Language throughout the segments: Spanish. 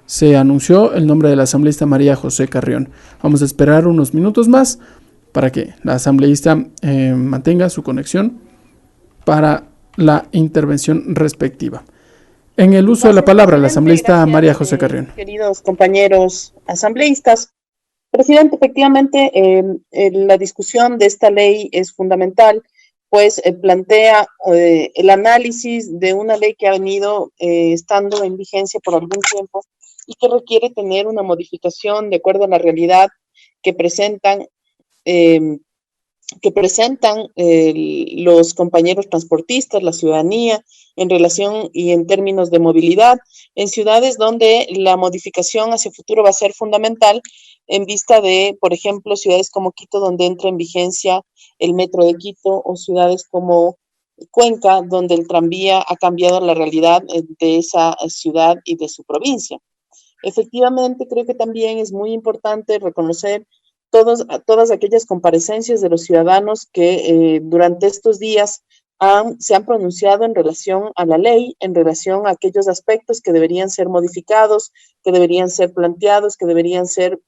se anunció el nombre de la asambleísta María José Carrión. Vamos a esperar unos minutos más para que la asambleísta mantenga su conexión para la intervención respectiva. En el uso de la Gracias, palabra, la presidente. asambleísta María Gracias, José Carrión. queridos compañeros asambleístas. Presidente, efectivamente, la discusión de esta ley es fundamental, pues plantea el análisis de una ley que ha venido estando en vigencia por algún tiempo y que requiere tener una modificación de acuerdo a la realidad que presentan eh, los compañeros transportistas, la ciudadanía, en relación y en términos de movilidad, en ciudades donde la modificación hacia el futuro va a ser fundamental en vista de, por ejemplo, ciudades como Quito, donde entra en vigencia el metro de Quito, o ciudades como Cuenca, donde el tranvía ha cambiado la realidad de esa ciudad y de su provincia. Efectivamente, creo que también es muy importante reconocer todas aquellas comparecencias de los ciudadanos que durante estos días se han pronunciado en relación a la ley, en relación a aquellos aspectos que deberían ser modificados, que deberían ser planteados, que deberían ser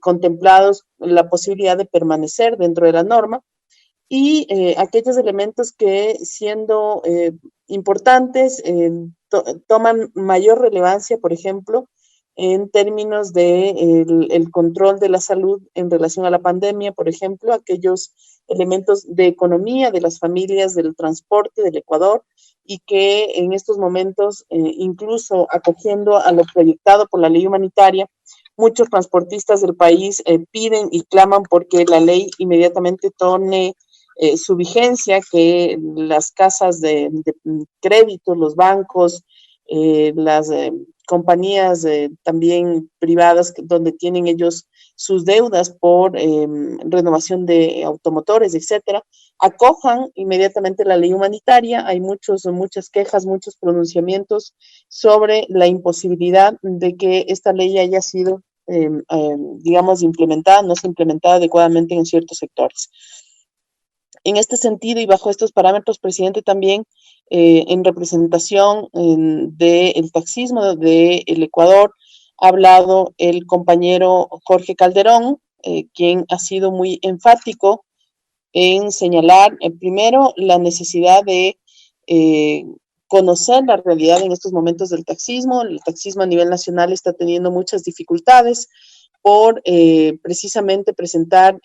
contemplados la posibilidad de permanecer dentro de la norma y aquellos elementos que siendo importantes toman mayor relevancia, por ejemplo, en términos de el control de la salud en relación a la pandemia, por ejemplo, aquellos elementos de economía de las familias, del transporte del Ecuador, y que en estos momentos, incluso acogiendo a lo proyectado por la ley humanitaria, muchos transportistas del país piden y claman porque la ley inmediatamente torne su vigencia, que las casas de crédito, los bancos, las compañías también privadas donde tienen ellos sus deudas por renovación de automotores, etcétera, acojan inmediatamente la ley humanitaria. Hay muchas quejas, muchos pronunciamientos sobre la imposibilidad de que esta ley haya sido, digamos, implementada, no se implementada adecuadamente en ciertos sectores. En este sentido y bajo estos parámetros, presidente, también en representación del taxismo del Ecuador, ha hablado el compañero Jorge Calderón, quien ha sido muy enfático en señalar, primero, la necesidad de eh, conocer la realidad en estos momentos del taxismo. El taxismo a nivel nacional está teniendo muchas dificultades por precisamente presentar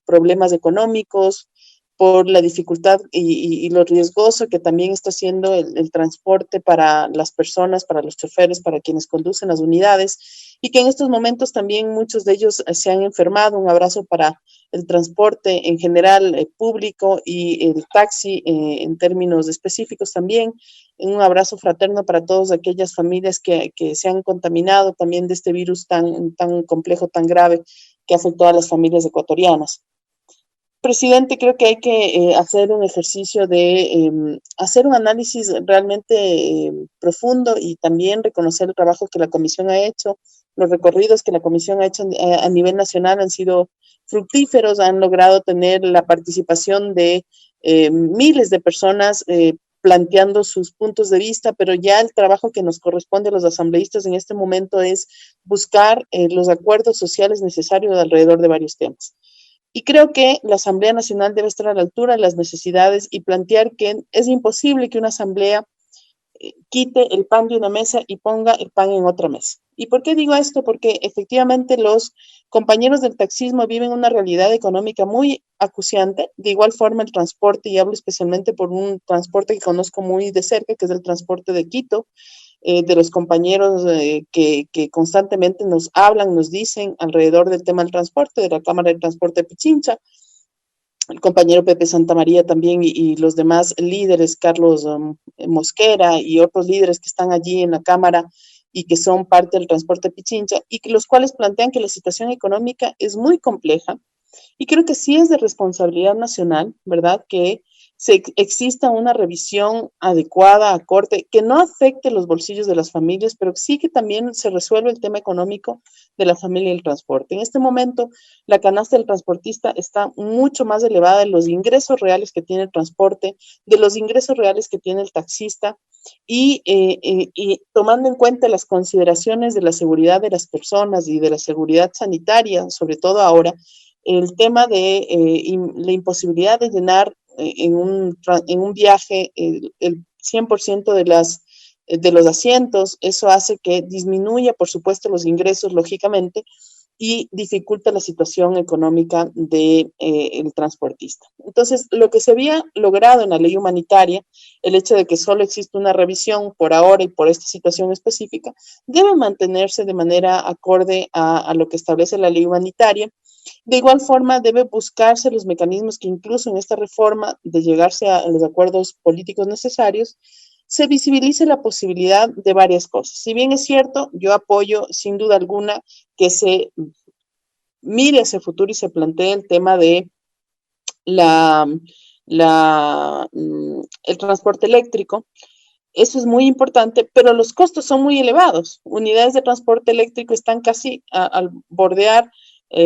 problemas económicos, por la dificultad y lo riesgoso que también está siendo el transporte para las personas, para los choferes, para quienes conducen las unidades, y que en estos momentos también muchos de ellos se han enfermado. Un abrazo para el transporte en general público y el taxi en términos específicos también. Un abrazo fraterno para todas aquellas familias que se han contaminado también de este virus tan complejo, tan grave, que afectó a las familias ecuatorianas. Presidente, creo que hay que hacer un ejercicio de hacer un análisis realmente profundo, y también reconocer el trabajo que la comisión ha hecho. Los recorridos que la comisión ha hecho a nivel nacional han sido fructíferos, han logrado tener la participación de miles de personas planteando sus puntos de vista, pero ya el trabajo que nos corresponde a los asambleístas en este momento es buscar los acuerdos sociales necesarios alrededor de varios temas. Y creo que la Asamblea Nacional debe estar a la altura de las necesidades y plantear que es imposible que una asamblea quite el pan de una mesa y ponga el pan en otra mesa. ¿Y por qué digo esto? Porque efectivamente los compañeros del taxismo viven una realidad económica muy acuciante. De igual forma el transporte, y hablo especialmente por un transporte que conozco muy de cerca, que es el transporte de Quito, de los compañeros que constantemente nos hablan, nos dicen alrededor del tema del transporte, de la Cámara de Transporte de Pichincha, el compañero Pepe Santamaría también, y los demás líderes, Carlos Mosquera y otros líderes que están allí en la Cámara y que son parte del transporte de Pichincha, y que los cuales plantean que la situación económica es muy compleja, y creo que sí es de responsabilidad nacional, ¿verdad?, que exista una revisión adecuada, acorde, que no afecte los bolsillos de las familias, pero sí que también se resuelva el tema económico de la familia y el transporte. En este momento, la canasta del transportista está mucho más elevada de los ingresos reales que tiene el transporte, de los ingresos reales que tiene el taxista, y tomando en cuenta las consideraciones de la seguridad de las personas y de la seguridad sanitaria, sobre todo ahora, el tema de la imposibilidad de llenar en un viaje el 100% de los asientos, eso hace que disminuya, por supuesto, los ingresos, lógicamente, y dificulta la situación económica del transportista. Entonces, lo que se había logrado en la ley humanitaria, el hecho de que solo existe una revisión por ahora y por esta situación específica, debe mantenerse de manera acorde a lo que establece la ley humanitaria. De igual forma, debe buscarse los mecanismos que incluso en esta reforma, de llegarse a los acuerdos políticos necesarios, se visibilice la posibilidad de varias cosas. Si bien es cierto, yo apoyo sin duda alguna que se mire hacia el futuro y se plantee el tema de la, el transporte eléctrico. Eso es muy importante, pero los costos son muy elevados. Unidades de transporte eléctrico están casi al bordear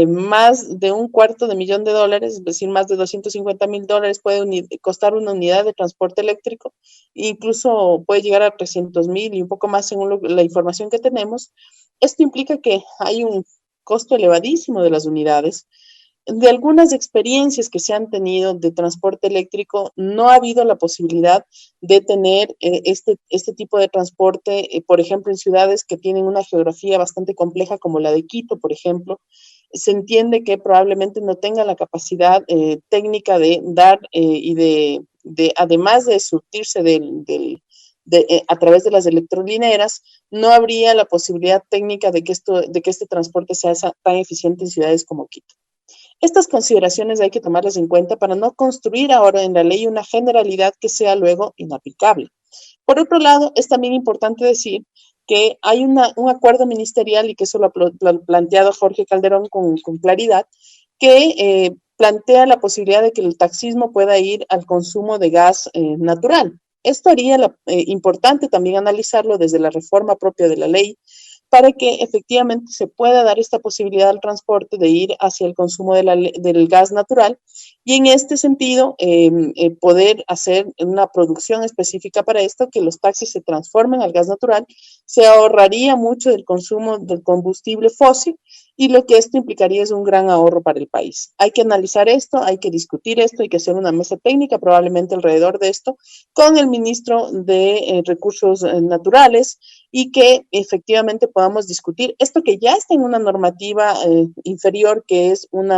más de $250,000, es decir, más de $250,000 puede costar una unidad de transporte eléctrico, incluso puede llegar a 300,000 y un poco más según la información que tenemos. Esto implica que hay un costo elevadísimo de las unidades. De algunas experiencias que se han tenido de transporte eléctrico, no ha habido la posibilidad de tener este tipo de transporte, por ejemplo, en ciudades que tienen una geografía bastante compleja como la de Quito, por ejemplo. Se entiende que probablemente no tenga la capacidad técnica de dar y además de surtirse a través de las electrolineras, no habría la posibilidad técnica de que este transporte sea tan eficiente en ciudades como Quito. Estas consideraciones hay que tomarlas en cuenta para no construir ahora en la ley una generalidad que sea luego inaplicable. Por otro lado, es también importante decir que hay un acuerdo ministerial, y que eso lo ha planteado Jorge Calderón con claridad, que plantea la posibilidad de que el taxismo pueda ir al consumo de gas natural. Esto haría importante también analizarlo desde la reforma propia de la ley, para que efectivamente se pueda dar esta posibilidad al transporte de ir hacia el consumo del gas natural, y en este sentido poder hacer una producción específica para esto, que los taxis se transformen al gas natural. Se ahorraría mucho del consumo del combustible fósil, y lo que esto implicaría es un gran ahorro para el país. Hay que analizar esto, hay que discutir esto, hay que hacer una mesa técnica probablemente alrededor de esto con el ministro de Recursos Naturales, y que efectivamente podamos discutir esto que ya está en una normativa inferior, que es un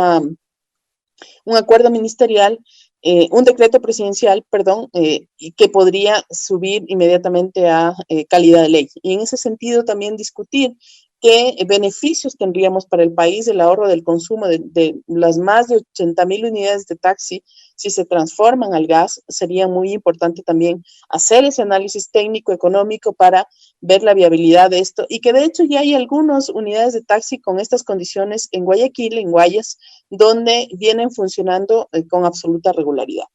acuerdo ministerial, un decreto presidencial, perdón, y que podría subir inmediatamente a calidad de ley. Y en ese sentido también discutir qué beneficios tendríamos para el país el ahorro del consumo de las más de 80,000 unidades de taxi si se transforman al gas. Sería muy importante también hacer ese análisis técnico económico para ver la viabilidad de esto, y que de hecho ya hay algunas unidades de taxi con estas condiciones en Guayaquil, en Guayas, donde vienen funcionando con absoluta regularidad.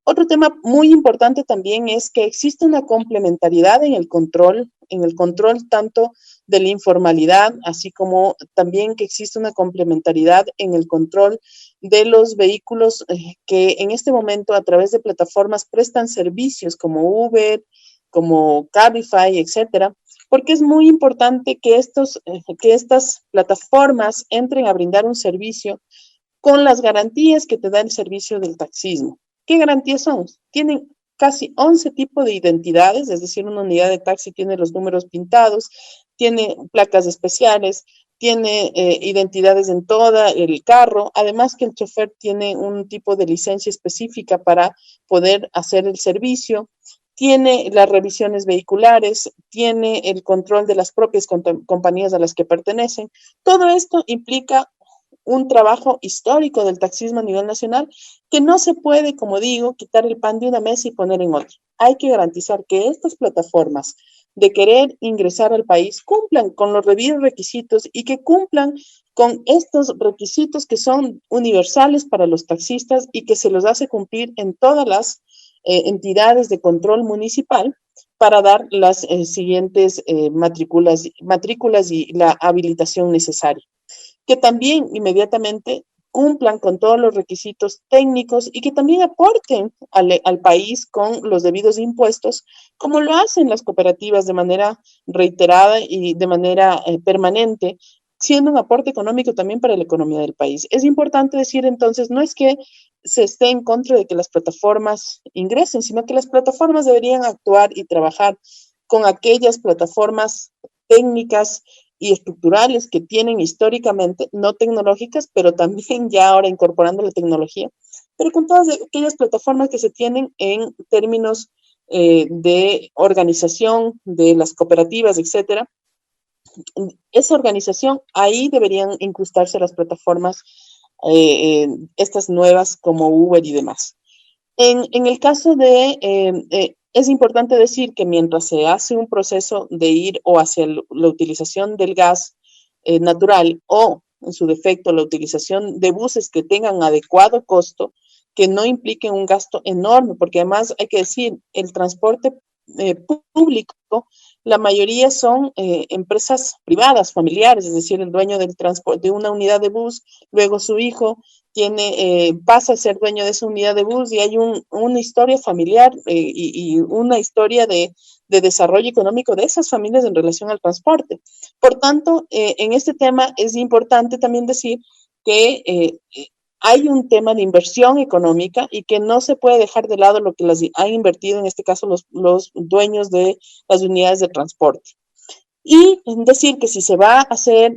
Otro tema muy importante también es que existe una complementariedad en el control tanto de la informalidad, así como también que existe una complementariedad en el control de los vehículos que en este momento a través de plataformas prestan servicios como Uber, como Cabify, etcétera, porque es muy importante que estas plataformas entren a brindar un servicio con las garantías que te da el servicio del taxismo. ¿Qué garantías son? Tienen casi 11 tipos de identidades, es decir, una unidad de taxi tiene los números pintados, tiene placas especiales, tiene identidades en todo el carro, además que el chofer tiene un tipo de licencia específica para poder hacer el servicio, tiene las revisiones vehiculares, tiene el control de las propias compañías a las que pertenecen. Todo esto implica un trabajo histórico del taxismo a nivel nacional, que no se puede, como digo, quitar el pan de una mesa y poner en otra. Hay que garantizar que estas plataformas de querer ingresar al país cumplan con los debidos requisitos, y que cumplan con estos requisitos que son universales para los taxistas y que se los hace cumplir en todas las entidades de control municipal, para dar las siguientes matrículas y la habilitación necesaria, que también inmediatamente cumplan con todos los requisitos técnicos y que también aporten al país con los debidos impuestos, como lo hacen las cooperativas de manera reiterada y de manera permanente, siendo un aporte económico también para la economía del país. Es importante decir entonces, no es que se esté en contra de que las plataformas ingresen, sino que las plataformas deberían actuar y trabajar con aquellas plataformas técnicas y estructurales que tienen históricamente, no tecnológicas, pero también ya ahora incorporando la tecnología, pero con todas aquellas plataformas que se tienen en términos de organización de las cooperativas, etcétera. Esa organización, ahí deberían incrustarse las plataformas, estas nuevas como Uber y demás. En el caso es importante decir que mientras se hace un proceso de ir o hacia la utilización del gas natural o, en su defecto, la utilización de buses que tengan adecuado costo, que no impliquen un gasto enorme, porque además hay que decir, el transporte público, la mayoría son empresas privadas, familiares, es decir, el dueño del transporte de una unidad de bus, luego su hijo pasa a ser dueño de esa unidad de bus y hay una historia familiar y una historia de desarrollo económico de esas familias en relación al transporte. Por tanto, en este tema es importante también decir que hay un tema de inversión económica y que no se puede dejar de lado lo que las han invertido, en este caso, los dueños de las unidades de transporte. Y decir que si se va a hacer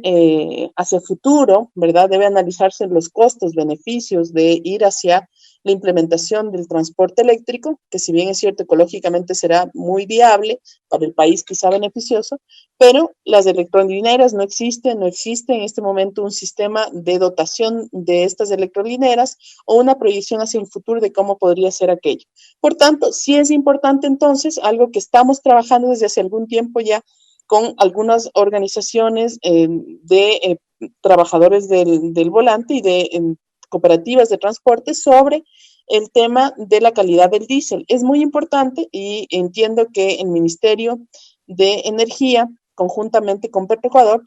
hacia el futuro, ¿verdad? Debe analizarse los costos, beneficios de ir hacia la implementación del transporte eléctrico, que si bien es cierto ecológicamente será muy viable, para el país quizá beneficioso, pero las electrolineras no existe en este momento un sistema de dotación de estas electrolineras o una proyección hacia un futuro de cómo podría ser aquello. Por tanto, sí es importante entonces, algo que estamos trabajando desde hace algún tiempo ya, con algunas organizaciones de trabajadores del volante y de cooperativas de transporte sobre el tema de la calidad del diésel. Es muy importante y entiendo que el Ministerio de Energía, conjuntamente con Petroecuador,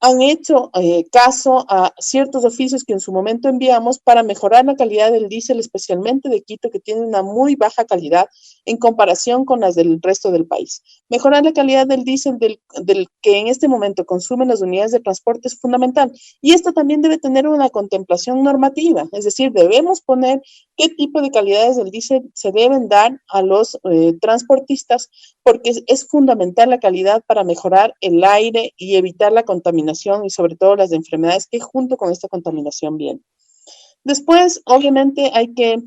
han hecho caso a ciertos oficios que en su momento enviamos para mejorar la calidad del diésel, especialmente de Quito, que tiene una muy baja calidad en comparación con las del resto del país. Mejorar la calidad del diésel del que en este momento consumen las unidades de transporte es fundamental. Y esto también debe tener una contemplación normativa, es decir, debemos poner qué tipo de calidades del diésel se deben dar a los transportistas, porque es fundamental la calidad para mejorar el aire y evitar la contaminación y sobre todo las enfermedades que junto con esta contaminación vienen. Después, obviamente, hay que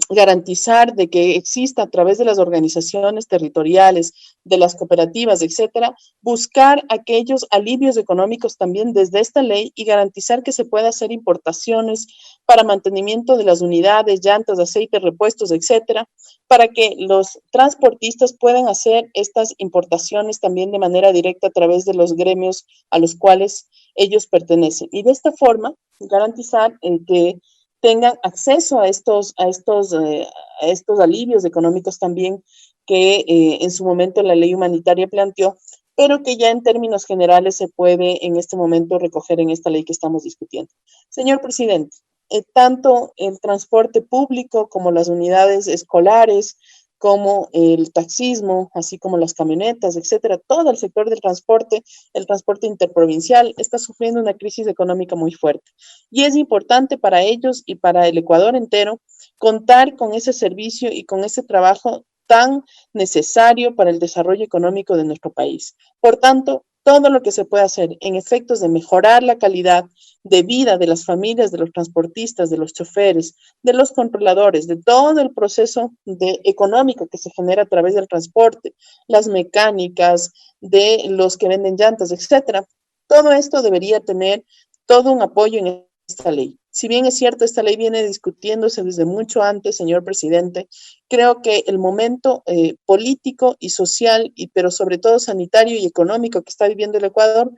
garantizar de que exista a través de las organizaciones territoriales, de las cooperativas, etcétera, buscar aquellos alivios económicos también desde esta ley y garantizar que se pueda hacer importaciones para mantenimiento de las unidades, llantas, aceite, repuestos, etcétera, para que los transportistas puedan hacer estas importaciones también de manera directa a través de los gremios a los cuales ellos pertenecen. Y de esta forma, garantizar que tengan acceso a estos alivios económicos también que en su momento la ley humanitaria planteó, pero que ya en términos generales se puede en este momento recoger en esta ley que estamos discutiendo. Señor presidente, tanto el transporte público como las unidades escolares, como el taxismo, así como las camionetas, etcétera, todo el sector del transporte, el transporte interprovincial, está sufriendo una crisis económica muy fuerte. Y es importante para ellos y para el Ecuador entero contar con ese servicio y con ese trabajo tan necesario para el desarrollo económico de nuestro país. Por tanto, todo lo que se puede hacer en efectos de mejorar la calidad de vida de las familias, de los transportistas, de los choferes, de los controladores, de todo el proceso económico que se genera a través del transporte, las mecánicas, de los que venden llantas, etcétera. Todo esto debería tener todo un apoyo en esta ley. Si bien es cierto, esta ley viene discutiéndose desde mucho antes, señor presidente, creo que el momento político y social, pero sobre todo sanitario y económico que está viviendo el Ecuador,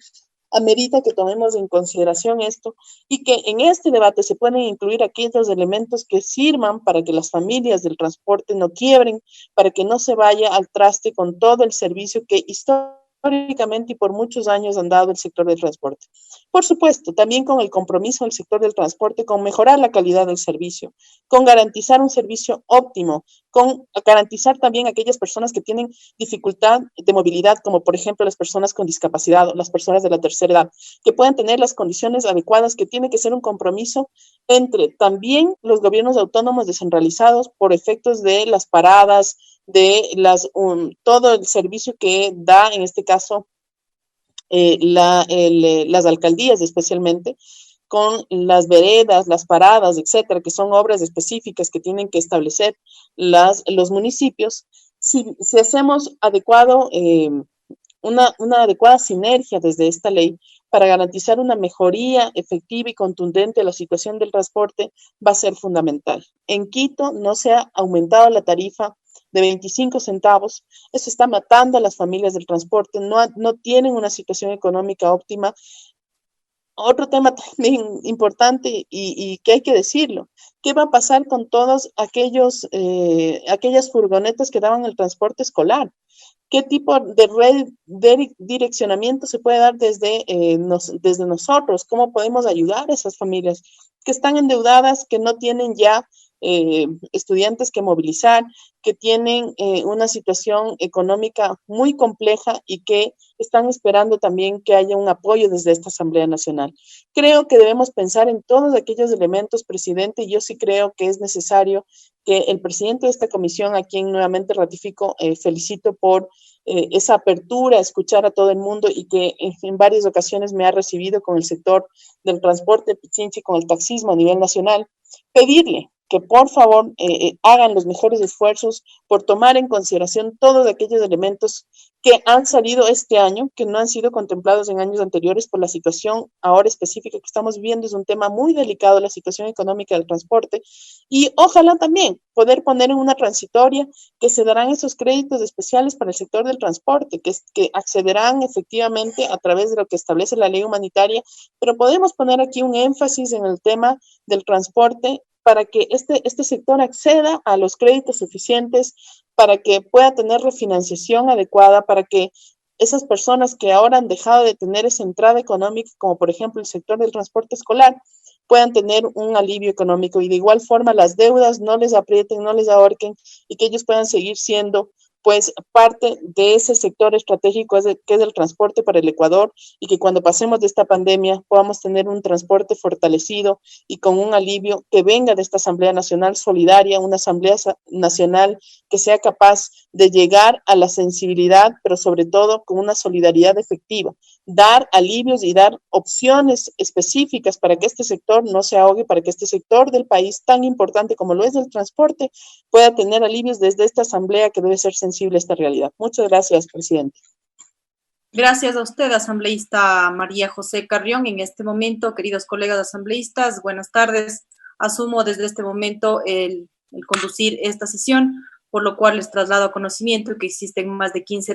amerita que tomemos en consideración esto y que en este debate se pueden incluir aquellos elementos que sirvan para que las familias del transporte no quiebren, para que no se vaya al traste con todo el servicio que históricamente históricamente y por muchos años han dado el sector del transporte. Por supuesto, también con el compromiso del sector del transporte con mejorar la calidad del servicio, con garantizar un servicio óptimo, con garantizar también a aquellas personas que tienen dificultad de movilidad, como por ejemplo las personas con discapacidad o las personas de la tercera edad, que puedan tener las condiciones adecuadas, que tiene que ser un compromiso entre también los gobiernos autónomos descentralizados por efectos de las paradas, de todo el servicio que da, en este caso, las alcaldías especialmente, con las veredas, las paradas, etcétera, que son obras específicas que tienen que establecer los municipios. Si hacemos una adecuada sinergia desde esta ley para garantizar una mejoría efectiva y contundente de la situación del transporte, va a ser fundamental. En Quito no se ha aumentado la tarifa de 25 centavos, eso está matando a las familias del transporte, no tienen una situación económica óptima. Otro tema también importante y que hay que decirlo, ¿qué va a pasar con todos aquellas furgonetas que daban el transporte escolar? ¿Qué tipo de red de direccionamiento se puede dar desde nosotros? ¿Cómo podemos ayudar a esas familias que están endeudadas, que no tienen ya estudiantes que movilizar, que tienen una situación económica muy compleja y que están esperando también que haya un apoyo desde esta Asamblea Nacional? Creo que debemos pensar en todos aquellos elementos, presidente, y yo sí creo que es necesario que el presidente de esta comisión, a quien nuevamente ratifico, felicito por esa apertura, escuchar a todo el mundo y que en varias ocasiones me ha recibido con el sector del transporte pichinche, con el taxismo a nivel nacional, pedirle que por favor hagan los mejores esfuerzos por tomar en consideración todos aquellos elementos que han salido este año, que no han sido contemplados en años anteriores por la situación ahora específica que estamos viviendo. Es un tema muy delicado, la situación económica del transporte, y ojalá también poder poner en una transitoria que se darán esos créditos especiales para el sector del transporte, que accederán efectivamente a través de lo que establece la ley humanitaria, pero podemos poner aquí un énfasis en el tema del transporte para que este sector acceda a los créditos suficientes, para que pueda tener refinanciación adecuada, para que esas personas que ahora han dejado de tener esa entrada económica, como por ejemplo el sector del transporte escolar, puedan tener un alivio económico y de igual forma las deudas no les aprieten, no les ahorquen y que ellos puedan seguir siendo pues parte de ese sector estratégico que es el transporte para el Ecuador, y que cuando pasemos de esta pandemia podamos tener un transporte fortalecido y con un alivio que venga de esta Asamblea Nacional solidaria, una Asamblea Nacional que sea capaz de llegar a la sensibilidad, pero sobre todo con una solidaridad efectiva, dar alivios y dar opciones específicas para que este sector no se ahogue, para que este sector del país tan importante como lo es el transporte pueda tener alivios desde esta asamblea que debe ser sensible a esta realidad. Muchas gracias, presidente. Gracias a usted, asambleísta María José Carrión. En este momento, queridos colegas asambleístas, buenas tardes. Asumo desde este momento el conducir esta sesión, por lo cual les traslado a conocimiento que existen más de 15